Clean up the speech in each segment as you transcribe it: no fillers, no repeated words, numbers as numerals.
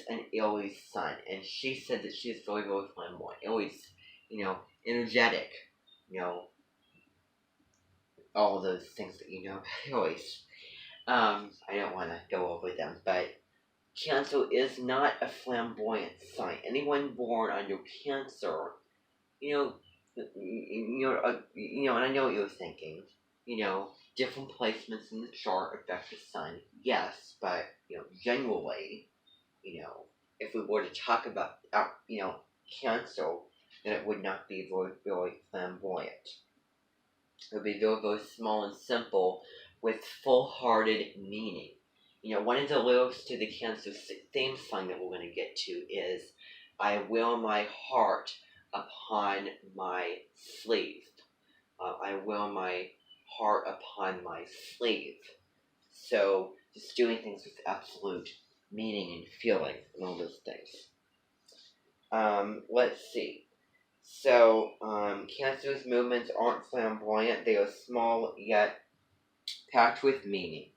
an Aries sun, and she said that she's very, very flamboyant. Aries, energetic, you know, all those things that you know about Aries. I don't want to go over them, but Cancer is not a flamboyant sign. Anyone born under Cancer, you know, and I know what you're thinking. Different placements in the chart affect the sun. Yes, but generally, if we were to talk about Cancer, then it would not be very, very flamboyant. It would be very, very small and simple, with full-hearted meaning. One of the lyrics to the Cancer theme song that we're going to get to is, "I wear my heart upon my sleeve." I wear my heart upon my sleeve. So, just doing things with absolute meaning and feeling and all those things. Let's see. So, Cancer's movements aren't flamboyant. They are small yet packed with meaning.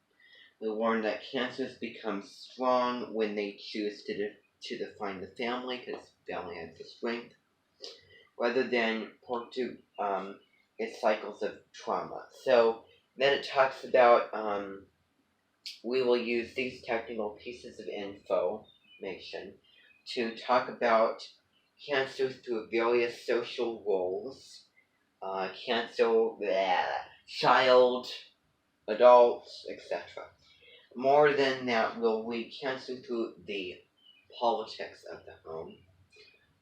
We learn that Cancers become strong when they choose to define the family, because family has the strength, rather than pursue its cycles of trauma. So then it talks about, we will use these technical pieces of information to talk about Cancer through various social roles, Cancer, child, adults, etc. More than that, we'll read Cancer through the politics of the home.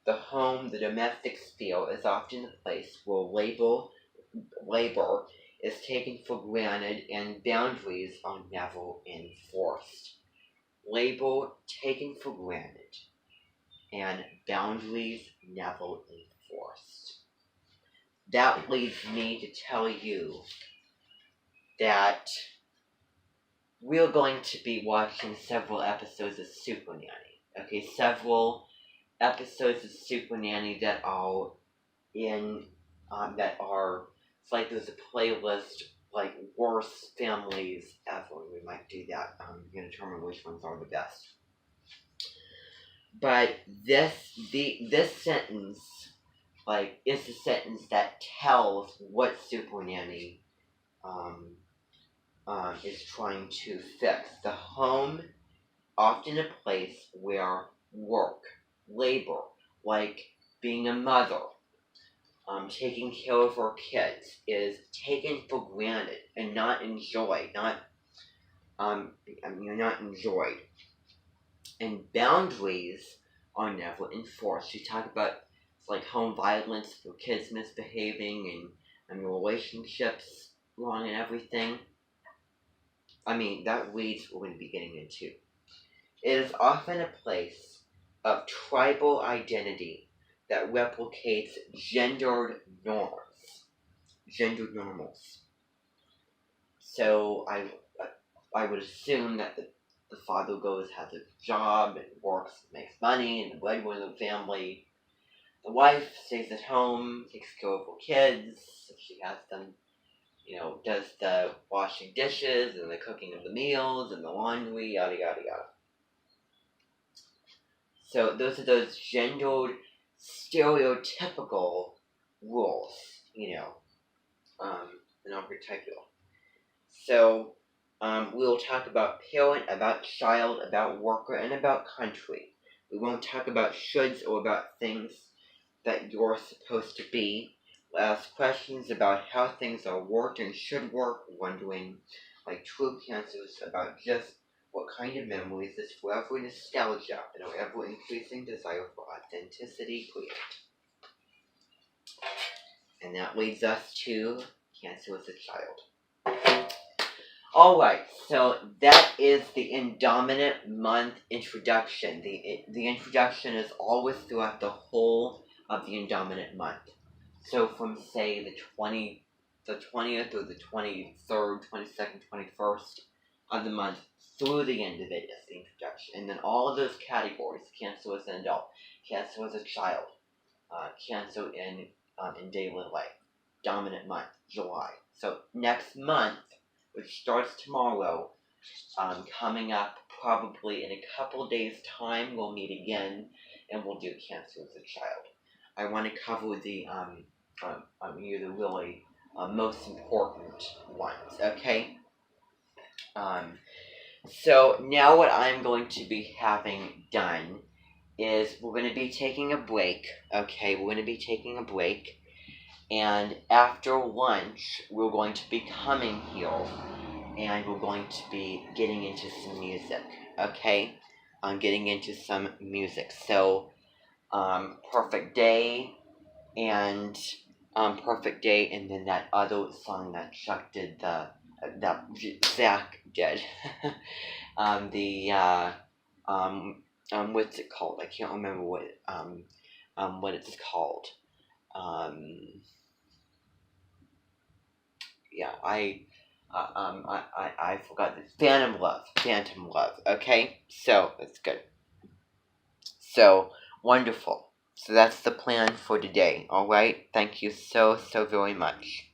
The home, the domestic sphere, is often the place where labor is taken for granted and boundaries are never enforced. Labor taken for granted and boundaries never enforced. That leads me to tell you that we're going to be watching several episodes of Super Nanny. Okay, several episodes of Super Nanny that are it's like there's a playlist, like worst families ever. We might do that. We're gonna determine which ones are the best. But this sentence, is the sentence that tells what Super Nanny is trying to fix. The home, often a place where work, labor, like being a mother, taking care of our kids, is taken for granted and not enjoyed. Not enjoyed. And boundaries are never enforced. You talk about home violence for kids misbehaving and relationships wrong and everything. That leads we're going to be getting into. It is often a place of tribal identity that replicates gendered normals. So I would assume that the father has a job and works, makes money, and the breadwinner of the family. The wife stays at home, takes care of her kids, if she has them, does the washing dishes and the cooking of the meals and the laundry, yada yada yada. So those are those gendered, stereotypical roles, in our particular. So we'll talk about parent, about child, about worker, and about country. We won't talk about shoulds or about things that you're supposed to be. We'll ask questions about how things are worked and should work, wondering, like true Cancers, about just what kind of memories this forever nostalgia and our ever-increasing desire for authenticity create. And that leads us to Cancer as a child. Alright, so that is the Indominate Month introduction. The introduction is always throughout the whole of the Indominate Month. So from, say, the 20th or the 23rd, 22nd, 21st of the month through the end of it is the introduction. And then all of those categories, Cancer as an adult, Cancer as a child, Cancer in daily life, Dominant Month, July. So next month, which starts tomorrow, coming up probably in a couple days' time, we'll meet again, and we'll do Cancer as a Child. I want to cover the really most important ones. Okay. So now what I'm going to be having done is we're going to be taking a break. Okay, we're going to be taking a break. And after lunch, we're going to be coming here and we're going to be getting into some music. Okay? I'm getting into some music. So, Perfect Day and Perfect Day, and then that other song that Chuck did, that Zach did. What's it called? I can't remember what it's called. Yeah, I forgot this. Phantom Love. Okay, so that's good. So wonderful. So that's the plan for today. All right. Thank you so very much.